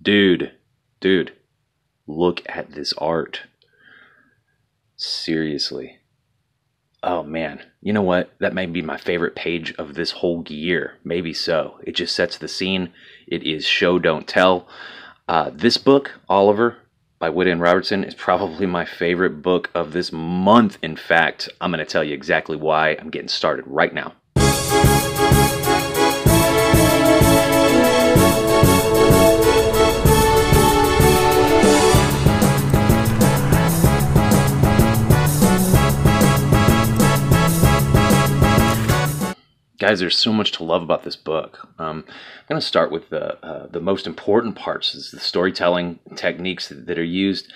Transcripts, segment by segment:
Dude, dude, look at this art. Seriously. Oh man, you know what? That may be my favorite page of this whole year. Maybe so. It just sets the scene. It is show, don't tell. This book, Oliver, by Whitta and Robertson, is probably my favorite book of this month. In fact, I'm going to tell you exactly why. I'm getting started right now. Guys, there's so much to love about this book. I'm going to start with the most important parts, is the storytelling techniques that are used.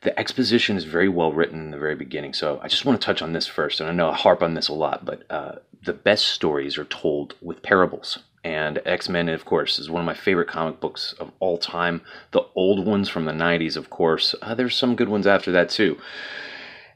The exposition is very well written in the very beginning, so I just want to touch on this first, and I know I harp on this a lot, but the best stories are told with parables. And X-Men, of course, is one of my favorite comic books of all time. The old ones from the 90s, of course. There's some good ones after that, too.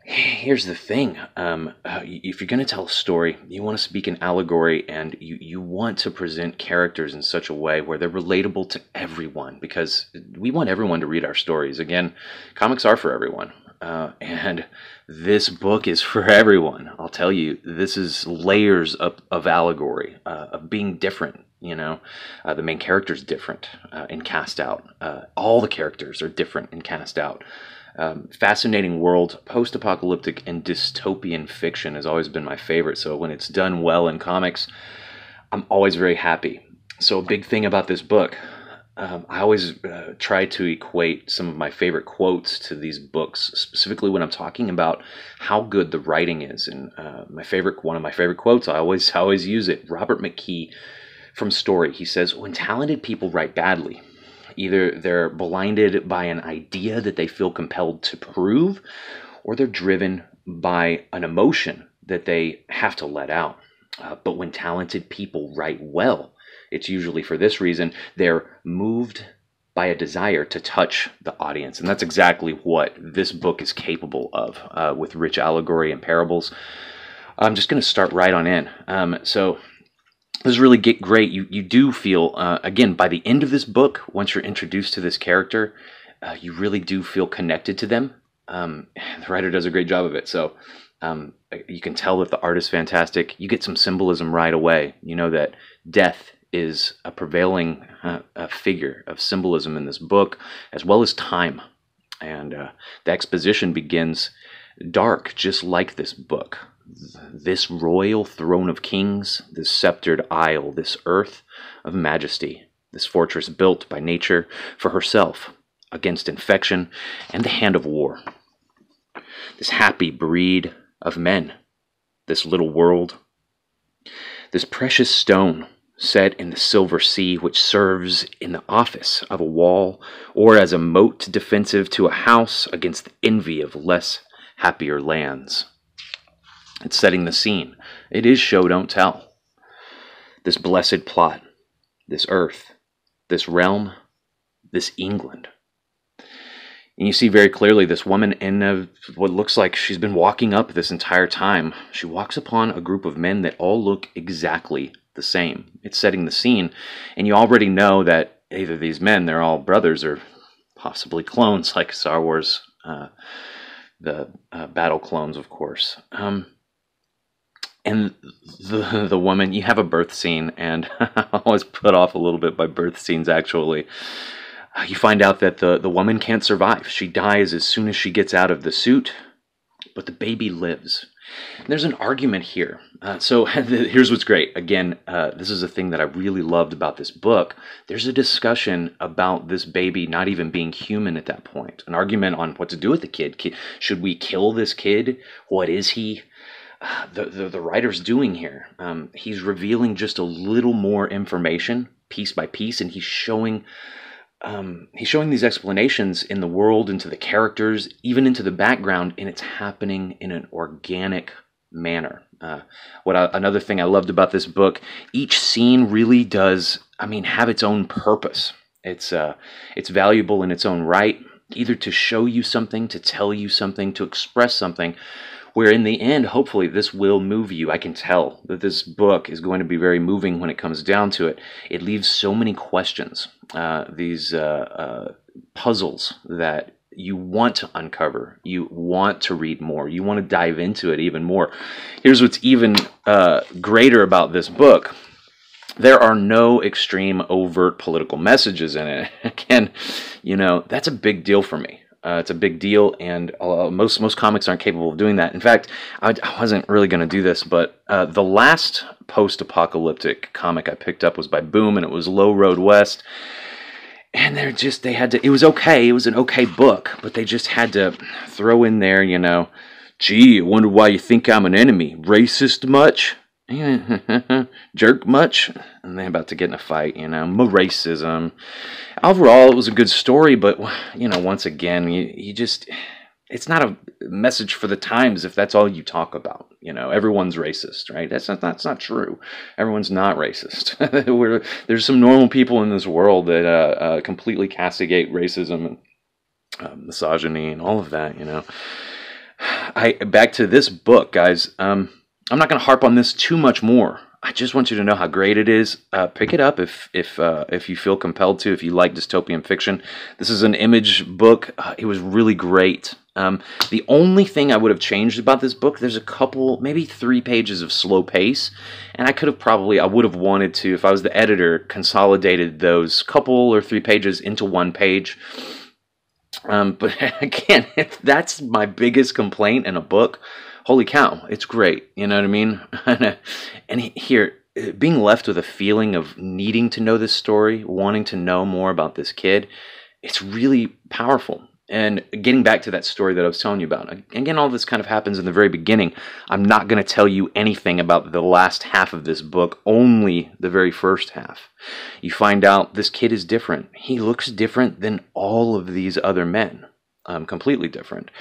Here's the thing, if you're going to tell a story, you want to speak in allegory, and you want to present characters in such a way where they're relatable to everyone, because we want everyone to read our stories. Again, comics are for everyone, and this book is for everyone. I'll tell you, this is layers of allegory, of being different. You know, the main character's different in Cast Out. All the characters are different in Cast Out. Fascinating world, post-apocalyptic and dystopian fiction has always been my favorite. So when it's done well in comics, I'm always very happy. So a big thing about this book, I always try to equate some of my favorite quotes to these books, specifically when I'm talking about how good the writing is. And one of my favorite quotes, I always use it. Robert McKee from Story. He says, "When talented people write badly, either they're blinded by an idea that they feel compelled to prove, or they're driven by an emotion that they have to let out. But when talented people write well, it's usually for this reason: they're moved by a desire to touch the audience." And that's exactly what this book is capable of, with rich allegory and parables. I'm just going to start right on in. So this is really great. You do feel, again, by the end of this book, once you're introduced to this character, you really do feel connected to them. The writer does a great job of it. So you can tell that the art is fantastic. You get some symbolism right away. You know that death is a prevailing figure of symbolism in this book, as well as time. And the exposition begins dark, just like this book. This royal throne of kings, this sceptered isle, this earth of majesty, this fortress built by nature for herself against infection and the hand of war. This happy breed of men, this little world, this precious stone set in the silver sea, which serves in the office of a wall or as a moat defensive to a house against the envy of less happier lands. It's setting the scene. It is show, don't tell. This blessed plot, this earth, this realm, this England. And you see very clearly this woman in what looks like she's been walking up this entire time. She walks upon a group of men that all look exactly the same. It's setting the scene, and you already know that either these men, they're all brothers, or possibly clones, like Star Wars, the battle clones, of course. And the woman, you have a birth scene, and I always put off a little bit by birth scenes, actually. You find out that the woman can't survive. She dies as soon as she gets out of the suit, but the baby lives. And there's an argument here. So here's what's great. Again, this is a thing that I really loved about this book. There's a discussion about this baby not even being human at that point. An argument on what to do with the kid. Should we kill this kid? What is he? The writer's doing here. He's revealing just a little more information, piece by piece, and he's showing these explanations in the world, into the characters, even into the background, and it's happening in an organic manner. Another thing I loved about this book, each scene really does, have its own purpose. It's valuable in its own right, either to show you something, to tell you something, to express something, where in the end, hopefully this will move you. I can tell that this book is going to be very moving when it comes down to it. It leaves so many questions, these puzzles that you want to uncover, you want to read more, you want to dive into it even more. Here's what's even greater about this book. There are no extreme overt political messages in it. Again, you know, that's a big deal for me. It's a big deal, and most comics aren't capable of doing that. In fact, I wasn't really going to do this, but the last post-apocalyptic comic I picked up was by Boom, and it was Low Road West. And they had to, it was okay, it was an okay book, but they just had to throw in there, you know, gee, I wonder why you think I'm an enemy. Racist much? Jerk much? And they're about to get in a fight, you know, racism. Overall, it was a good story, but, you know, once again, you just, it's not a message for the times if that's all you talk about. You know, everyone's racist, right? That's not true. Everyone's not racist. There's some normal people in this world that completely castigate racism and misogyny and all of that, you know. Back to this book, guys. I'm not going to harp on this too much more. I just want you to know how great it is. Pick it up if you feel compelled to, if you like dystopian fiction. This is an Image book. It was really great. The only thing I would have changed about this book, there's a couple, maybe 3 pages of slow pace, and I would have wanted to, if I was the editor, consolidated those couple or 3 pages into 1 page. But again, if that's my biggest complaint in a book, holy cow, it's great. You know what I mean? And here, being left with a feeling of needing to know this story, wanting to know more about this kid, it's really powerful. And getting back to that story that I was telling you about, again, all this kind of happens in the very beginning. I'm not going to tell you anything about the last half of this book, only the very first half. You find out this kid is different. He looks different than all of these other men, completely different.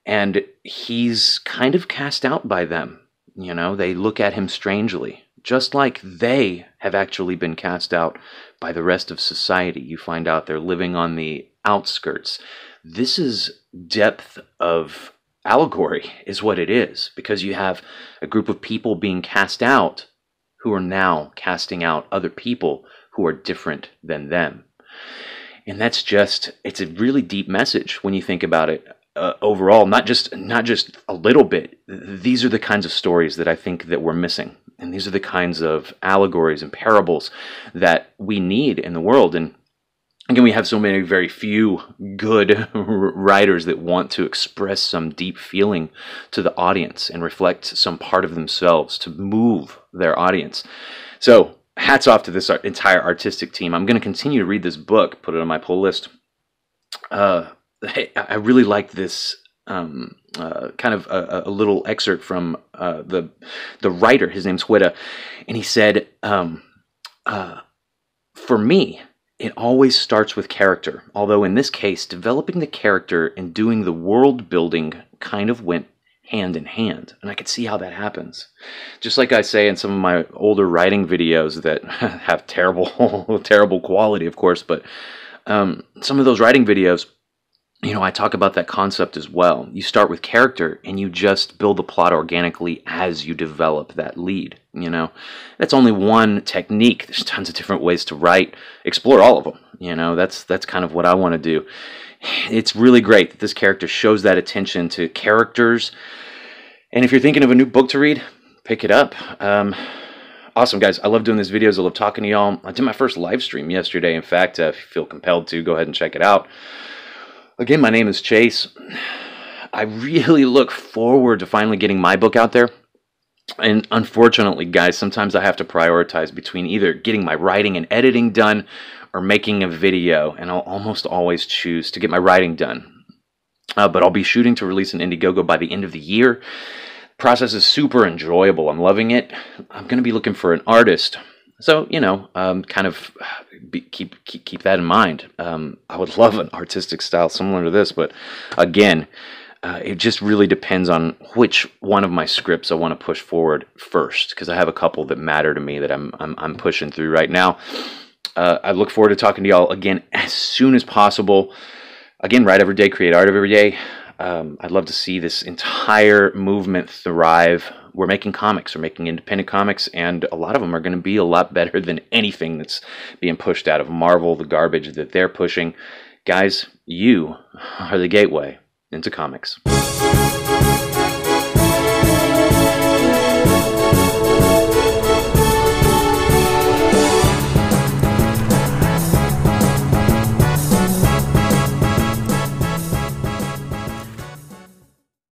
And he's kind of cast out by them. You know, they look at him strangely, just like they have actually been cast out by the rest of society. You find out they're living on the outskirts. This is depth of allegory, is what it is, because you have a group of people being cast out who are now casting out other people who are different than them. And that's just, it's a really deep message when you think about it. Overall, not just a little bit. These are the kinds of stories that I think that we're missing, and these are the kinds of allegories and parables that we need in the world. And again, we have so many very few good writers that want to express some deep feeling to the audience and reflect some part of themselves to move their audience. So hats off to this entire artistic team. I'm going to continue to read this book, put it on my pull list. I really liked this kind of a little excerpt from the writer. His name's Whitta, and he said, for me, it always starts with character, although in this case, developing the character and doing the world building kind of went hand in hand, and I could see how that happens. Just like I say in some of my older writing videos that have terrible quality, of course, but some of those writing videos, you know, I talk about that concept as well. You start with character and you just build the plot organically as you develop that lead, you know. That's only one technique. There's tons of different ways to write. Explore all of them, you know. That's kind of what I want to do. It's really great that this character shows that attention to characters. And if you're thinking of a new book to read, pick it up. Awesome, guys. I love doing these videos. I love talking to y'all. I did my first live stream yesterday. In fact, if you feel compelled to, go ahead and check it out. Again, my name is Chase. I really look forward to finally getting my book out there. And unfortunately, guys, sometimes I have to prioritize between either getting my writing and editing done or making a video. And I'll almost always choose to get my writing done. But I'll be shooting to release an Indiegogo by the end of the year. The process is super enjoyable. I'm loving it. I'm going to be looking for an artist. So, you know, kind of keep that in mind. I would love an artistic style similar to this, but again, it just really depends on which one of my scripts I want to push forward first, because I have a couple that matter to me that I'm pushing through right now. I look forward to talking to y'all again as soon as possible. Again, write every day, create art every day. I'd love to see this entire movement thrive. We're making comics, we're making independent comics, and a lot of them are going to be a lot better than anything that's being pushed out of Marvel, the garbage that they're pushing. Guys, you are the gateway into comics.